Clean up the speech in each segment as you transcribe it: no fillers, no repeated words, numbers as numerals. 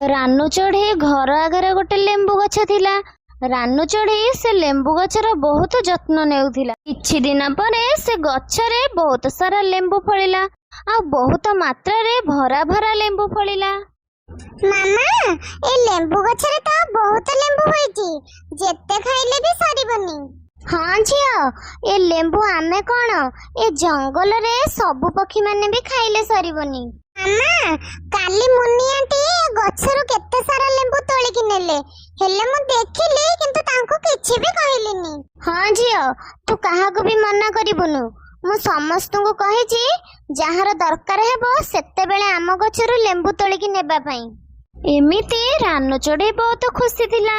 ରାନୁ ଚଢ଼େଇ ଘର ଆଗରେ ଗୋଟେ ଲେମ୍ବୁ ଗଛ ଥିଲା। ରାନୁ ଚଢ଼େଇ ସେ ଲେମ୍ବୁ ଗଛର ବହୁତ ଯତ୍ନ ନେଉଥିଲା। କିଛି ଦିନ ପରେ ସେ ଗଛରେ ବହୁତ ସାରା ଲେମ୍ବୁ ଫଳିଲା ଆଉ ବହୁତ ମାତ୍ରାରେ ଭରା ଭରା ଲେମ୍ବୁ ଫଳିଲା। ମାମା, ଏ ଲେମ୍ବୁ ଗଛରେ ତ ବହୁତ ଲେମ୍ବୁ ହୋଇଛି, ଯେତେ ଖାଇଲେ ବି ସରିବନି। ହଁ ଝିଅ, ଏ ଲେମ୍ବୁ ଆମେ କଣ, ଏ ଜଙ୍ଗଲରେ ସବୁ ପକ୍ଷୀ ମାନେ ବି ଖାଇଲେ ସରିବନି। ମାମା, କାଲି ମୁନି ଆଣ୍ଟି ଗଛରୁ କେତେ ସାରା ଲେମ୍ବୁ ତୋଳିକି ନେଲେ, ହେଲେ ମୁଁ ଦେଖିଲି କିନ୍ତୁ ତାଙ୍କୁ କିଛି ବି କହିଲିନି। ହଁ ଝିଅ, ତୁ କାହାକୁ ବି ମନା କରିବୁନୁ। ମୁଁ ସମସ୍ତଙ୍କୁ କହିଛି ଯାହାର ଦରକାର ହେବ ସେତେବେଳେ ଆମ ଗଛରୁ ଲେମ୍ବୁ ତୋଳିକି ନେବା ପାଇଁ। ଏମିତି ରାନୁ ଚଢ଼େଇ ବହୁତ ଖୁସି ଥିଲା।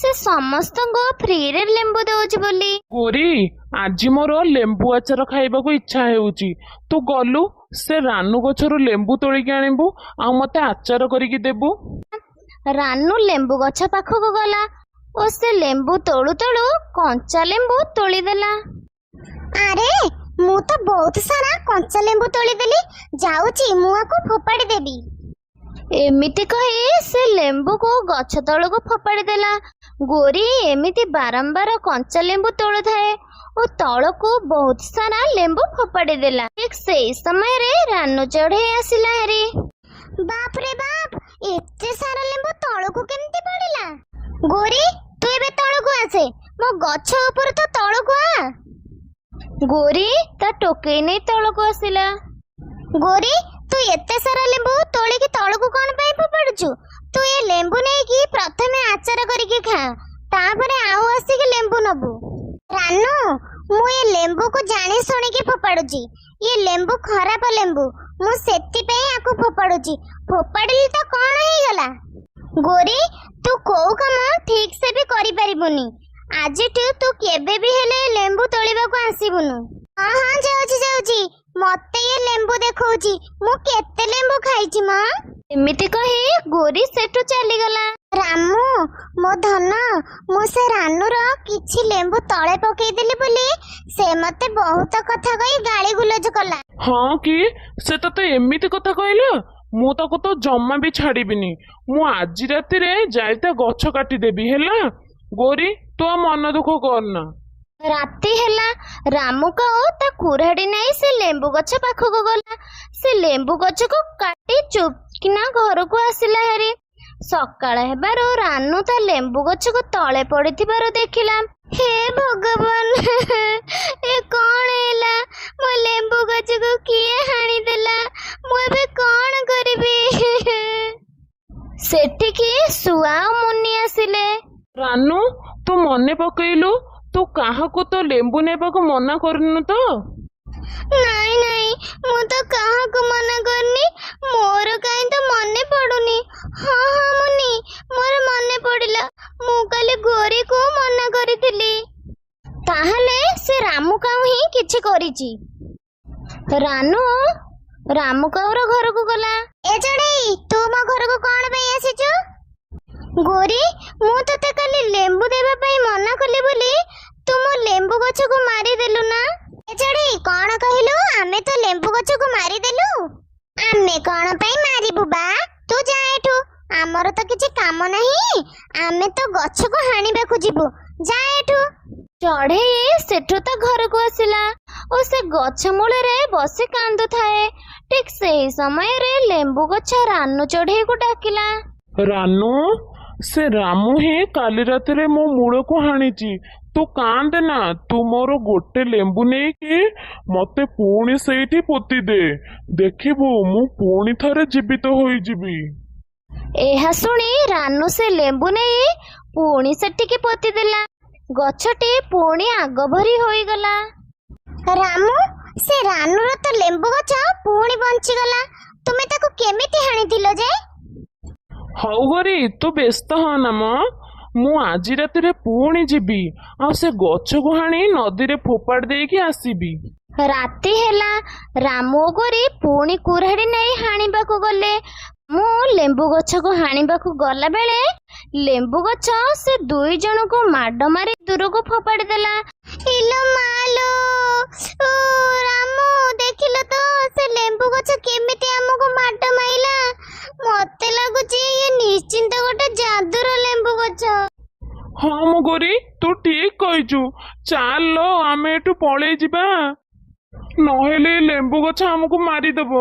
ସେ ସମସ୍ତଙ୍କୁ ଫ୍ରିରେ ଲେମ୍ବୁ ଦଉଛି ବୋଲି। ଗୋରି, ଆଜି ମୋର ଲେମ୍ବୁ ଆଚାର ଖାଇବାକୁ ଇଚ୍ଛା ହେଉଛି। ତୁ ଗଲୁ ସେ ରାନୁ ଗଛରୁ ଲେମ୍ବୁ ତୋଳିକି ଆଣିବୁ ଆଉ ମତେ ଆଚାର କରିକି ଦେବୁ। ରାନୁ ଲେମ୍ବୁ ଗଛ ପାଖକୁ ଗଲା ଓ ସେ ଲେମ୍ବୁ ତୋଳୁ ତୋଳୁ କଞ୍ଚା ଲେମ୍ବୁ ତୋଳିଦେଲା। ଆରେ, ମୁଁ ତ ବହୁତ ସାରା କଞ୍ଚା ଲେମ୍ବୁ ତୋଳିଦେଲି, ଯାଉଛି ମୁଁ ଆକୁ ଫୋପାଡ଼ି ଦେବି। ଏମିତି କହି ସେ ଲେମ୍ବୁକୁ ଗଛ ତଳକୁ ଫୋପାଡ଼ି ଦେଲା। ଗୋରି ଏମିତି ବାରମ୍ବାର କଞ୍ଚା ଲେମ୍ବୁ ତୋଳୁଥାଏ ଓ ତଳକୁ ବହୁତ ସାରା ଲେମ୍ବୁ ଫୋପାଡ଼ି ଦେଲା। ଠିକ୍ ସେଇ ସମୟରେ ରାନୁ ଚଢ଼େଇ ଆସିଲା ହେରି। ବାପ ରେ ବାପ, ଏତେ ସାରା ଲେମ୍ବୁ ତଳକୁ କେମିତି ପଡ଼ିଲା? ଗୋରି, ତୁ ଏବେ ତଳକୁ ଆସେ, ମୋ ଗଛ ଉପରୁ ତ ତଳକୁ ଆ। ଗୋରି ତା ଟୋକେଇ ନେଇ ତଳକୁ ଆସିଲା। ଗୋରି, ତୁ ଏତେ ସାରା ଲେମ୍ବୁ ତୋଳିକି ତଳକୁ କଣ ପାଇଁ ଫୋପାଡୁଛୁ? ତୁ ଏ ଲେମ୍ବୁ ନେଇକି ପ୍ରଥମେ ଆଚାର କରିକି ଖା, ତାପରେ ଆଉ ଆସିକି ଲେମ୍ବୁ ନବୁ। ରାନୁ, ମୁଁ ଏ ଲେମ୍ବୁକୁ ଜାଣି ଶୁଣିକି ଫୋପାଡୁଛି। ଏ ଲେମ୍ବୁ ଖରାପ ଲେମ୍ବୁ, ମୁଁ ସେଥିପାଇଁ ଆକୁ ଫୋପାଡୁଛି। ଫୋପାଡ଼ିଲି ତ କଣ ହେଇଗଲା? ଗୋରି, ତୁ କୋଉ କାମ ଠିକ୍ ସେ ବି କରିପାରିବୁନି। ଆଜିଠୁ ତୁ କେବେ ବି ହେଲେ ଲେମ୍ବୁ ତୋଳିବାକୁ ଆସିବୁନୁ। ହଁ ହଁ, ଯାଉଛି। ମତେ ଏ ଲେମ୍ବୁ ଦେଖଉଛି, ମୁଁ କେତେ ଲେମ୍ବୁ ଖାଇଛି ମା। ଏମିତି କହି ଗୋରି ସେଠୁ ଚାଲିଗଲା। ରାମୁ, ମୋ ଧନ, ମୁଁ ସେ ରାନୁର କିଛି ଲେମ୍ବୁ ତଳେ ପକେଇଦେଲି ବୋଲି ସେ ମତେ ବହୁତ କଥା କହି ଗାଳି ଗୁଲଜ କଲା। ହଁ କି, ସେ ତତେ ଏମିତି କଥା କହିଲା? ମୁଁ ତାକୁ ତ ଜମା ବି ଛାଡ଼ିବିନି। ମୁଁ ଆଜି ରାତିରେ ଯାଇ ତା ଗଛ କାଟିଦେବି, ହେଲା? ଗୋରି, ତୁ ଆଉ ମନ ଦୁଃଖ କରନା। ରାତି ହେଲା। ରାମୁକା ଓ ତା କୁରାଢି ନେଇ ସେ ଲେମ୍ବୁ ଗଛ ପାଖକୁ ଗଲା। ସେ ଲେମ୍ବୁ ଗଛକୁ କାଟି ଚୁପକିନା ଘରକୁ ଆସିଲା ହେରି। ସକାଳ ହେବାରୁ ରାନୁ ତା ଲେମ୍ବୁ ଗଛକୁ ତଳେ ପଡ଼ିଥିବାର ଦେଖିଲା। ହେ ଭଗବାନ, ଏ କଣ ହେଲା? ମୋ ଲେମ୍ବୁ ଗଛକୁ କିଏ ହାଣିଦେଲା? ମୁଁ ଏବେ କଣ କରିବି? ସେଠିକି ଶୁଆ ଆଉ ମୁନି ଆସିଲେ। ରାନୁ, ତୁ ମନେ ପକେଇଲୁ, ତୁ କାହାକୁ ତ ଲେମ୍ବୁ ନେବାକୁ ମନା କରିନୁ ତ? ନାଇଁ, ମୁଁ ତ କାହାକୁ ମନା କରିନି। ମୋର କାହିଁ ତ ମନେ ପଡୁନି। ହଁ ମୁନି, ମୋର ମନେ ପଡ଼ିଲା। ମୁଁ କାଲି ଗୋରିକୁ ମନା କରିଥିଲି। ତାହେଲେ ସେ ରାମୁକାଉ ହିଁ କିଛି କରିଛି। ରାନୁ ରାମୁକାଉର ଘରକୁ ଗଲା। ଏ ଚଢ଼େଇ, ତୁ ମୋ ଘରକୁ କଣ ପାଇଁ ଆସିଛୁ? ଗୋରି, ମୁଁ ତତେ କାଲି ଲେମ୍ବୁ ଦେବା ପାଇଁ ମନା କଲି ବୋଲି ତୁ ମୋ ଲେମ୍ବୁ ଗଛକୁ ମାରିଦେଲୁ ନା? ଏ ଚଢ଼େଇ, କଣ କହିଲୁ? ଆମେ ତ ଲେମ୍ବୁ ଗଛକୁ ମାରିଦେଲୁ? ଆମେ କଣ ପାଇଁ ମାରିବୁ ବା? ତୁ ଯା ଏଠୁ, ଆମର ତ କିଛି କାମ ନାହିଁ। ଆମେ ତ ଗଛକୁ ହାଣିବାକୁ ଯିବୁ, ଯା ଏଠୁ। ଚଢ଼େଇ ସେଠୁ ତା ଘରକୁ ଆସିଲା ଓ ସେ ଗଛ ମୂଳରେ ବସି କାନ୍ଦୁଥାଏ। ଠିକ୍ ସେଇ ସମୟରେ ଲେମ୍ବୁ ଗଛ ରାନୁ ଚଢ଼େଇକୁ ଡାକିଲା। ରାନୁ, ସେ ରାମୁ ହିଁ କାଲି ରାତିରେ ମୋ ମୂଳକୁ ହାଣିଛି। ତୁ କାନ୍ଦେ ନା, ତୁ ମୋର ଗୋଟେ ଲେମ୍ବୁ ନେଇକି ମତେ ପୁଣି ସେଇଠି ପୋତି ଦେ। ଦେଖିବୁ, ମୁଁ ପୁଣି ଥରେ ଜୀବିତ ହୋଇଯିବି। ଏହା ଶୁଣି ରାନୁ ସେ ଲେମ୍ବୁ ନେଇ ପୁଣି ସେଠିକି ପୋତିଦେଲା। ଗଛଟି ପୁଣି ଆଗ ଭରି ହୋଇଗଲା। ରାମୁ, ସେ ରାନୁର ତ ଲେମ୍ବୁ ଗଛ ପୁଣି ବଞ୍ଚିଗଲା। ତୁମେ ତାକୁ କେମିତି ହାଣିଥିଲ ଯେ? ହଉ ଗୋରି, ତୁ ବ୍ୟସ୍ତ ହନା ମ। ମୁଁ ଆଜି ରାତିରେ ପୁଣି ଯିବି ଆଉ ସେ ଗଛକୁ ହାଣି ନଦୀରେ ଫୋପାଡ଼ି ଦେଇକି ଆସିବି। ରାତି ହେଲା। ରାମୁ ଓ ଗୋରି ପୁଣି କୁରାଢି ନେଇ ହାଣିବାକୁ ଗଲେ। ମୁଁ ଲେମ୍ବୁ ଗଛକୁ ହାଣିବାକୁ ଗଲା ବେଳେ ଲେମ୍ବୁ ଗଛ ସେ ଦୁଇ ଜଣଙ୍କୁ ମାଡ଼ ମାରି ଦୂରକୁ ଫୋପାଡ଼ି ଦେଲା। ଇଲୋ ମାଲୋ, ଓ, ରାମୁ ଦେଖିଲ ତ ସେ ଲେମ୍ବୁ ଗଛ କେମିତି ଆମକୁ ମାଡ ମାଇଲା। ମତେ ଲାଗୁଛି ଇଏ ନିଶ୍ଚିନ୍ତ ଗୋଟେ ଯାଦୁର ଲେମ୍ବୁ ଗଛ। ହଁ ମୋ ଗୋରି, ତୁ ଠିକ କହିଛୁ। ଚାଲ ଆମେ ଏଠୁ ପଳେଇ ଯିବା, ନହେଲେ ଏ ଲେମ୍ବୁ ଗଛ ଆମକୁ ମାରିଦବ।